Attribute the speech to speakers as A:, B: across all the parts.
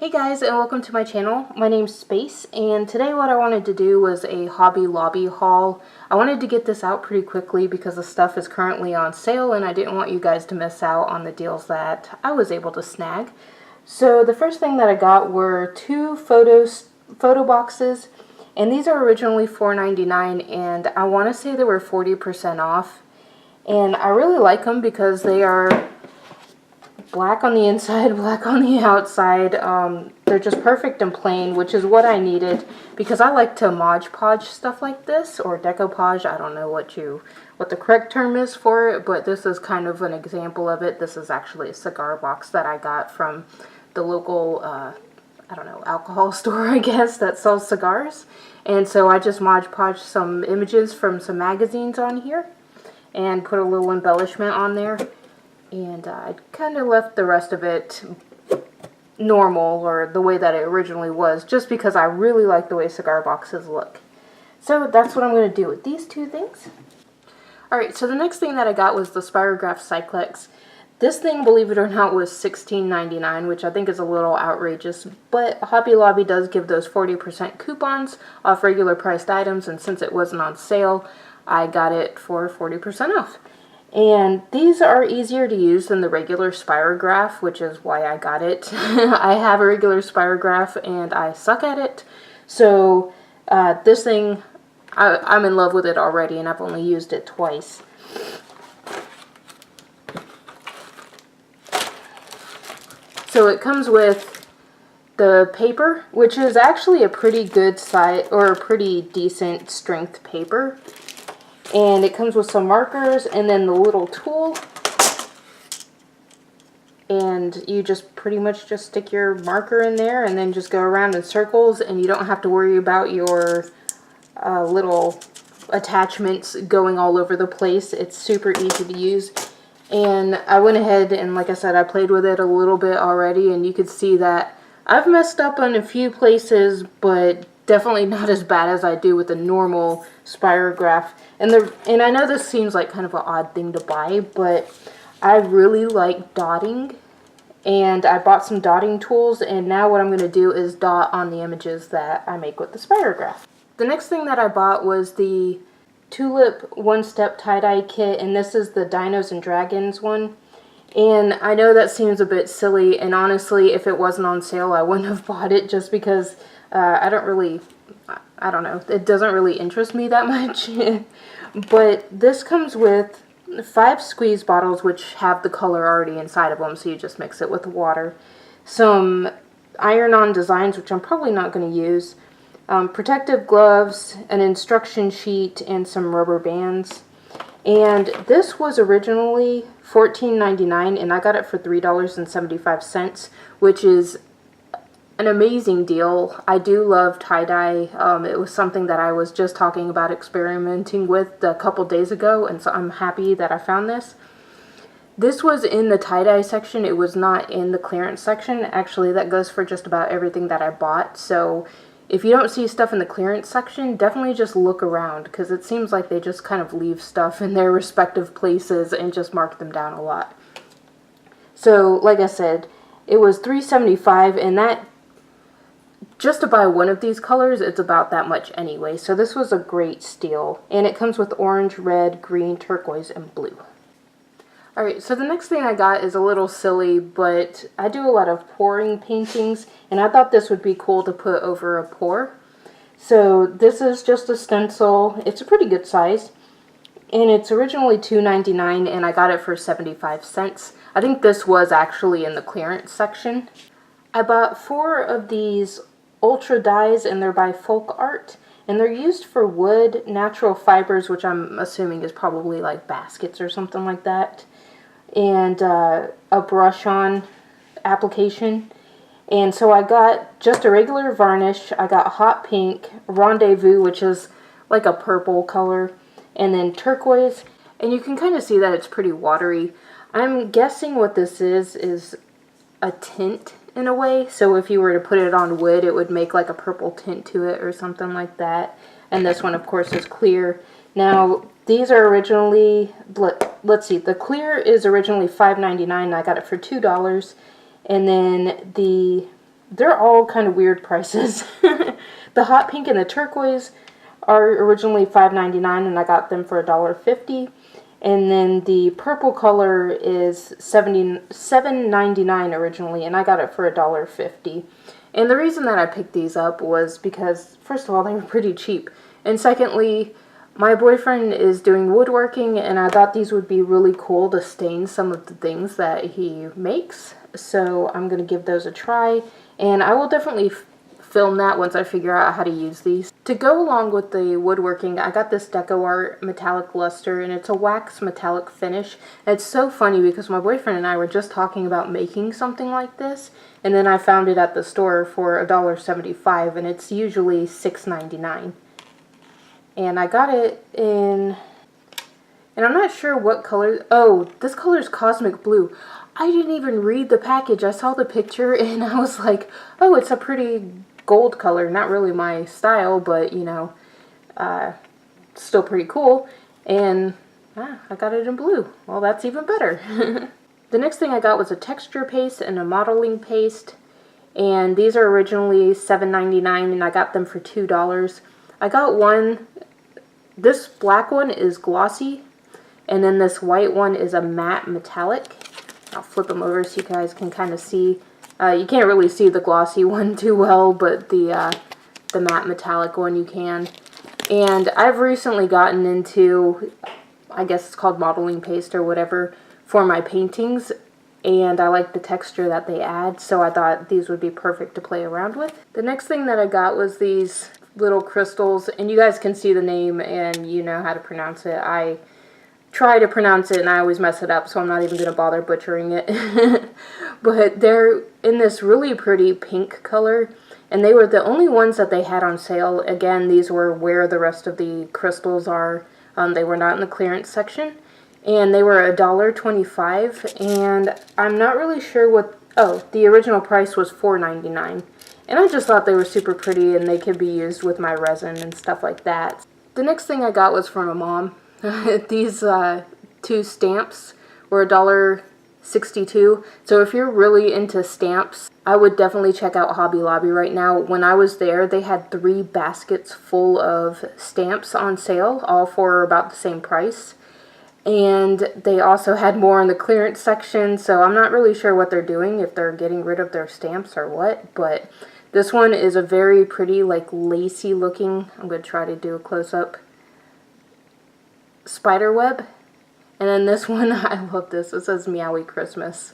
A: Hey guys, and welcome to my channel. My name's Space, and today what I wanted to do was a Hobby Lobby haul. I wanted to get this out pretty quickly because the stuff is currently on sale and I didn't want you guys to miss out on the deals that I was able to snag. So the first thing that I got were two photo boxes, and these are originally $4.99, and I want to say they were 40% off. And I really like them because they are black on the inside, black on the outside. They're just perfect and plain, which is what I needed because I like to Mod Podge stuff like this, or decoupage. I don't know what the correct term is for it, but this is kind of an example of it. This is actually a cigar box that I got from the local, I don't know, alcohol store, I guess, that sells cigars. And so I just Mod Podged some images from some magazines on here and put a little embellishment on there. And I kind of left the rest of it normal, or the way that it originally was, just because I really like the way cigar boxes look. So that's what I'm going to do with these two things. Alright, so the next thing that I got was the Spirograph Cyclex. This thing, believe it or not, was $16.99, which I think is a little outrageous, but Hobby Lobby does give those 40% coupons off regular priced items, and since it wasn't on sale, I got it for 40% off. And these are easier to use than the regular Spirograph, which is why I got it. I have a regular Spirograph and I suck at it. So this thing, I'm in love with it already, and I've only used it twice. So it comes with the paper, which is actually a pretty good size, or a pretty decent strength paper. And it comes with some markers and then the little tool. And you just pretty much just stick your marker in there and then just go around in circles, and you don't have to worry about your little attachments going all over the place. It's super easy to use. And I went ahead and, like I said, I played with it a little bit already, and you could see that I've messed up on a few places, but definitely not as bad as I do with the normal Spirograph. And I know this seems like kind of an odd thing to buy, but I really like dotting, and I bought some dotting tools, and now what I'm going to do is dot on the images that I make with the Spirograph. The next thing that I bought was the Tulip one-step tie-dye kit, and this is the Dinos and Dragons one. And I know that seems a bit silly, and honestly, if it wasn't on sale, I wouldn't have bought it, just because I don't know, it doesn't really interest me that much. But this comes with 5 squeeze bottles, which have the color already inside of them, so you just mix it with water. Some iron-on designs, which I'm probably not going to use. Protective gloves, an instruction sheet, and some rubber bands. And this was originally $14.99, and I got it for $3.75, which is an amazing deal. I do love tie-dye. It was something that I was just talking about experimenting with a couple days ago, and so I'm happy that I found this. This was in the tie-dye section. It was not in the clearance section. Actually, that goes for just about everything that I bought. So if you don't see stuff in the clearance section, definitely just look around, because it seems like they just kind of leave stuff in their respective places and just mark them down a lot. So, like I said, it was $3.75, and that, just to buy one of these colors, it's about that much anyway. So this was a great steal. And it comes with orange, red, green, turquoise, and blue. Alright, so the next thing I got is a little silly, but I do a lot of pouring paintings, and I thought this would be cool to put over a pour. So this is just a stencil. It's a pretty good size, and it's originally $2.99, and I got it for 75 cents. I think this was actually in the clearance section. I bought 4 of these Ultra dies, and they're by Folk Art, and they're used for wood, natural fibers, which I'm assuming is probably like baskets or something like that, and a brush-on application. And so I got just a regular varnish. I got hot pink, rendezvous, which is like a purple color, and then turquoise, and you can kind of see that it's pretty watery. I'm guessing what this is a tint in a way, so if you were to put it on wood, it would make like a purple tint to it or something like that. And this one, of course, is clear. Now, these are originally, let's see, the clear is originally $5.99, and I got it for $2. And then the they're all kind of weird prices. The hot pink and the turquoise are originally $5.99 and I got them for $1.50. And then the purple color is $7.99 originally, and I got it for $1.50. And the reason that I picked these up was because, first of all, they were pretty cheap. And secondly, my boyfriend is doing woodworking, and I thought these would be really cool to stain some of the things that he makes. So I'm going to give those a try, and I will definitely film that once I figure out how to use these. To go along with the woodworking, I got this Deco Art metallic luster, and it's a wax metallic finish. And it's so funny because my boyfriend and I were just talking about making something like this, and then I found it at the store for $1.75, and it's usually $6.99. And I got it in, and I'm not sure what color. Oh, this color is Cosmic Blue. I didn't even read the package. I saw the picture and I was like, oh, it's a pretty gold color. Not really my style, but you know, still pretty cool. And I got it in blue. Well, that's even better. The next thing I got was a texture paste and a modeling paste. And these are originally $7.99 and I got them for $2. I got one, this black one is glossy, and then this white one is a matte metallic. I'll flip them over so you guys can kind of see. You can't really see the glossy one too well, but the matte metallic one you can. And I've recently gotten into, I guess it's called modeling paste or whatever, for my paintings. And I like the texture that they add, so I thought these would be perfect to play around with. The next thing that I got was these little crystals, and you guys can see the name and you know how to pronounce it. I try to pronounce it and I always mess it up, so I'm not even going to bother butchering it. But they're in this really pretty pink color, and they were the only ones that they had on sale. Again, these were where the rest of the crystals are. They were not in the clearance section. And they were $1.25, and I'm not really sure what, oh, the original price was $4.99. And I just thought they were super pretty and they could be used with my resin and stuff like that. The next thing I got was from a mom. These two stamps were $1.62. So if you're really into stamps, I would definitely check out Hobby Lobby right now. When I was there, they had 3 baskets full of stamps on sale, all for about the same price. And they also had more in the clearance section, so I'm not really sure what they're doing, if they're getting rid of their stamps or what, but this one is a very pretty, like, lacy looking, I'm going to try to do a close-up, spider web. And then this one, I love this, it says Meowie Christmas.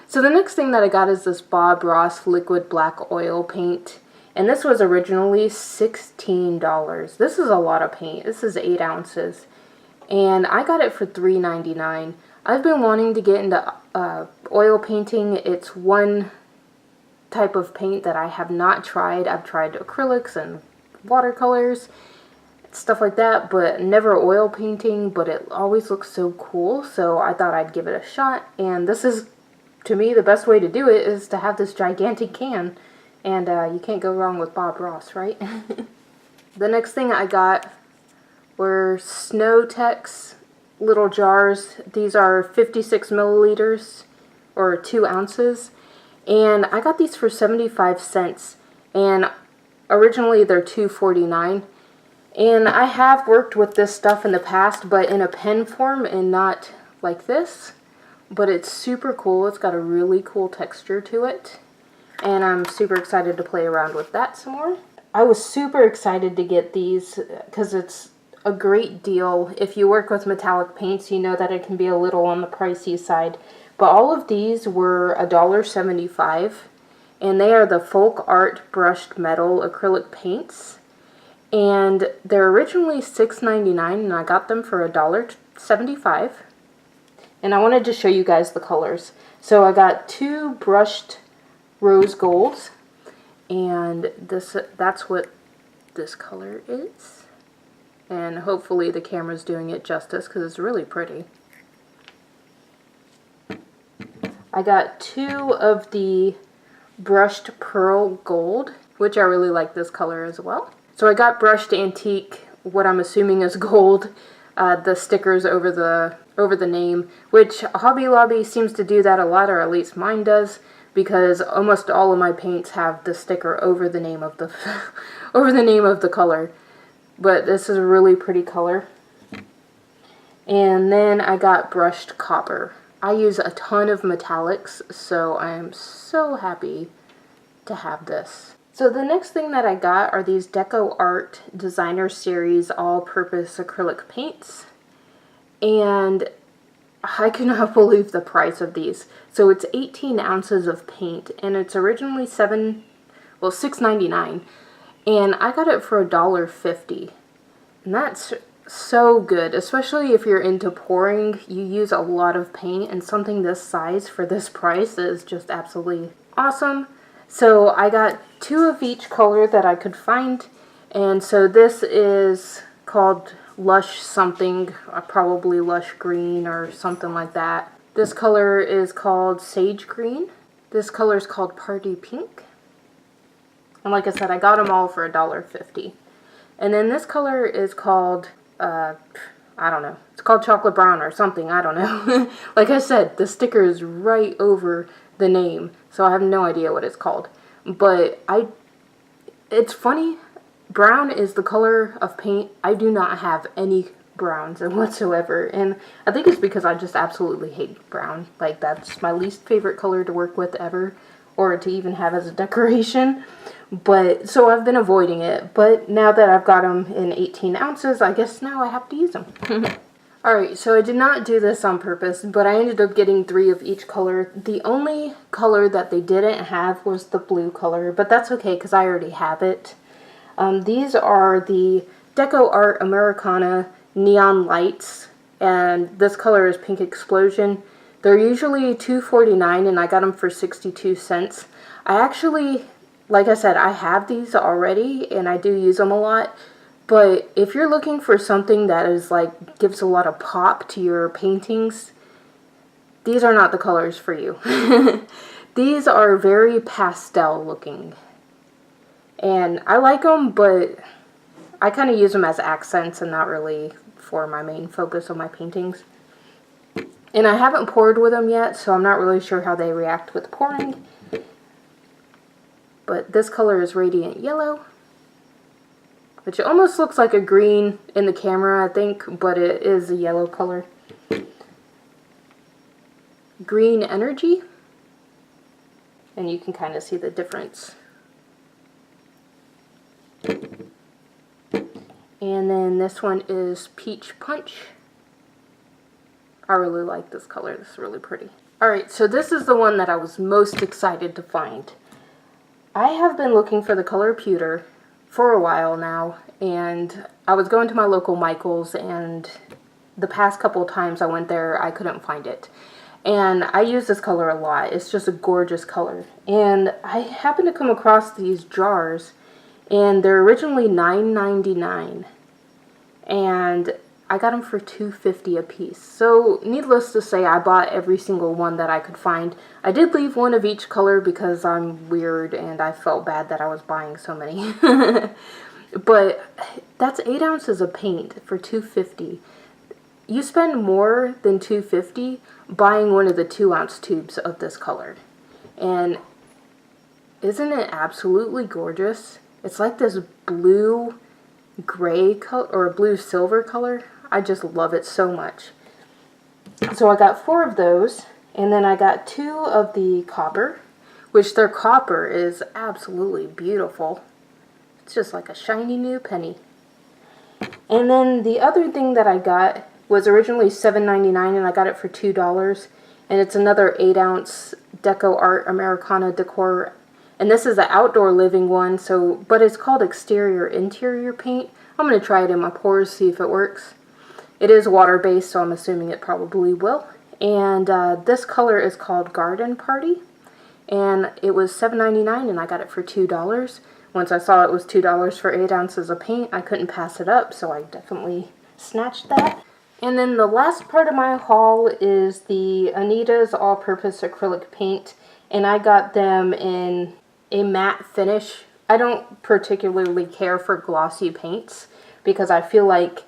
A: So the next thing that I got is this Bob Ross liquid black oil paint, and this was originally $16. This is a lot of paint, this is 8 ounces. And I got it for $3.99. I've been wanting to get into oil painting. It's one type of paint that I have not tried. I've tried acrylics and watercolors, stuff like that, but never oil painting, but it always looks so cool, so I thought I'd give it a shot. And this is, to me, the best way to do it is to have this gigantic can, and you can't go wrong with Bob Ross, right? The next thing I got were Snow Tex little jars. These are 56 milliliters or 2 ounces, and I got these for 75 cents, and originally they're $2.49. And I have worked with this stuff in the past, but in a pen form and not like this, but it's super cool. It's got a really cool texture to it, and I'm super excited to play around with that some more. I was super excited to get these because it's a great deal. If you work with metallic paints, you know that it can be a little on the pricey side. But all of these were $1.75, and they are the Folk Art Brushed Metal Acrylic Paints. And they're originally $6.99, and I got them for $1.75. And I wanted to show you guys the colors. So I got 2 brushed rose golds, and that's what this color is. And hopefully the camera's doing it justice because it's really pretty. I got 2 of the brushed pearl gold, which I really like this color as well. So I got brushed antique, what I'm assuming is gold, the stickers over the name, which Hobby Lobby seems to do that a lot, or at least mine does. because almost all of my paints have the sticker over the name of the over the name of the color. But this is a really pretty color. And then I got brushed copper. I use a ton of metallics, so I am so happy to have this. So the next thing that I got are these Deco Art Designer Series all-purpose acrylic paints. And I cannot believe the price of these. So it's 18 ounces of paint, and it's originally $6.99, and I got it for $1.50. And that's so good, especially if you're into pouring. You use a lot of paint, and something this size for this price is just absolutely awesome. So I got 2 of each color that I could find, and so this is called Lush something, probably Lush Green or something like that. This color is called Sage Green. This color is called Party Pink. And like I said, I got them all for $1.50. And then this color is called, I don't know. It's called Chocolate Brown or something. I don't know. Like I said, the sticker is right over the name, so I have no idea what it's called. But it's funny. Brown is the color of paint. I do not have any browns whatsoever, and I think it's because I just absolutely hate brown. Like, that's my least favorite color to work with ever, or to even have as a decoration. But so I've been avoiding it, but now that I've got them in 18 ounces, I guess now I have to use them. Alright, so I did not do this on purpose, but I ended up getting 3 of each color. The only color that they didn't have was the blue color, but that's okay because I already have it. These are the Deco Art Americana Neon Lights, and this color is Pink Explosion. They're usually $2.49, and I got them for 62 cents. I actually, like I said, I have these already, and I do use them a lot. But if you're looking for something that is like gives a lot of pop to your paintings, these are not the colors for you. These are very pastel looking. And I like them, but I kind of use them as accents and not really for my main focus of my paintings. And I haven't poured with them yet, so I'm not really sure how they react with pouring. But this color is Radiant Yellow, which almost looks like a green in the camera, I think, but it is a yellow color. Green Energy, and you can kind of see the difference. And then this one is Peach Punch. I really like this color. This is really pretty. Alright, so this is the one that I was most excited to find. I have been looking for the color pewter for a while now, and I was going to my local Michael's, and the past couple times I went there, I couldn't find it. And I use this color a lot. It's just a gorgeous color. And I happened to come across these jars, and they're originally $9.99, and I got them for $2.50 a piece. So needless to say, I bought every single one that I could find. I did leave one of each color because I'm weird and I felt bad that I was buying so many. But that's 8 ounces of paint for $2.50. You spend more than $2.50 buying one of the 2-ounce tubes of this color. And isn't it absolutely gorgeous? It's like this blue gray color, or blue silver color. I just love it so much. So I got 4 of those, and then I got 2 of the copper, which their copper is absolutely beautiful. It's just like a shiny new penny. And then the other thing that I got was originally $7.99, and I got it for $2, and it's another 8-ounce Deco Art Americana Decor. And this is the outdoor living one, but it's called Exterior Interior Paint. I'm going to try it in my pours, see if it works. It is water-based, so I'm assuming it probably will. And this color is called Garden Party. And it was $7.99, and I got it for $2. Once I saw it was $2 for 8 ounces of paint, I couldn't pass it up, so I definitely snatched that. And then the last part of my haul is the Anita's All-Purpose Acrylic Paint. And I got them in a matte finish. I don't particularly care for glossy paints because I feel like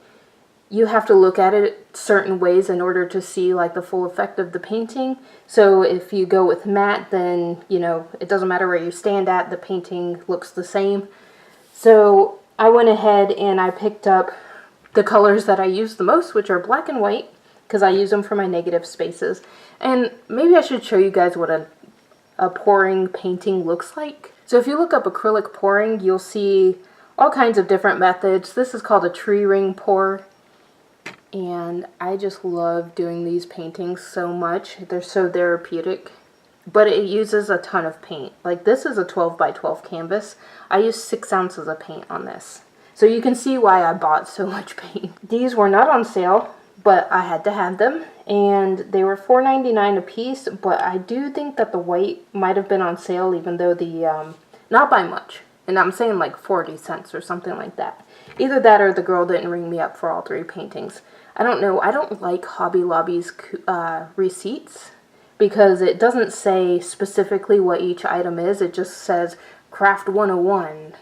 A: you have to look at it certain ways in order to see like the full effect of the painting. So if you go with matte, then, you know, it doesn't matter where you stand at, the painting looks the same. So I went ahead and I picked up the colors that I use the most, which are black and white, because I use them for my negative spaces. And maybe I should show you guys what a pouring painting looks like. So if you look up acrylic pouring, you'll see all kinds of different methods. This is called a tree ring pour. And I just love doing these paintings so much. They're so therapeutic. But it uses a ton of paint. Like, this is a 12 by 12 canvas. I used 6 ounces of paint on this. So you can see why I bought so much paint. These were not on sale, but I had to have them. And they were $4.99 a piece. But I do think that the white might have been on sale, even though the, not by much. And I'm saying like 40 cents or something like that. Either that or the girl didn't ring me up for all 3 paintings. I don't know. I don't like Hobby Lobby's receipts because it doesn't say specifically what each item is. It just says Craft 101,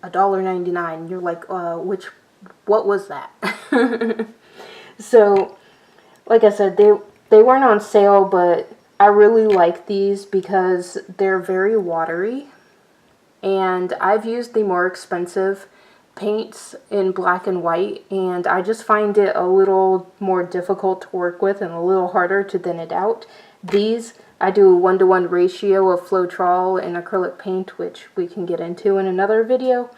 A: $1.99. You're like, what was that? So, like I said, they weren't on sale, but I really like these because they're very watery. And I've used the more expensive paints in black and white, and I just find it a little more difficult to work with and a little harder to thin it out. These, I do a 1-to-1 ratio of Floetrol and acrylic paint, which we can get into in another video,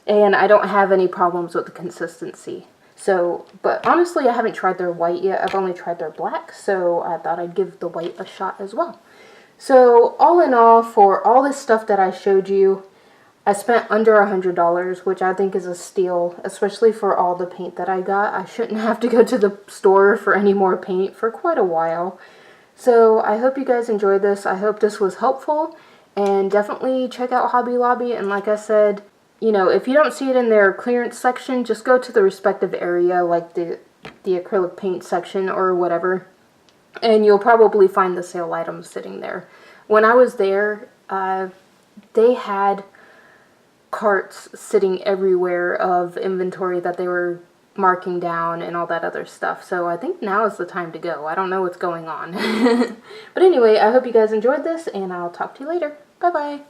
A: and I don't have any problems with the consistency. So, but honestly, I haven't tried their white yet. I've only tried their black, so I thought I'd give the white a shot as well. So, all in all, for all this stuff that I showed you, I spent under $100, which I think is a steal, especially for all the paint that I got. I shouldn't have to go to the store for any more paint for quite a while. So I hope you guys enjoyed this. I hope this was helpful, and definitely check out Hobby Lobby. And like I said, you know, if you don't see it in their clearance section, just go to the respective area, like the acrylic paint section or whatever, and you'll probably find the sale items sitting there. When I was there, they had carts sitting everywhere of inventory that they were marking down and all that other stuff. So I think now is the time to go. I don't know what's going on. But anyway, I hope you guys enjoyed this, and I'll talk to you later. Bye-bye.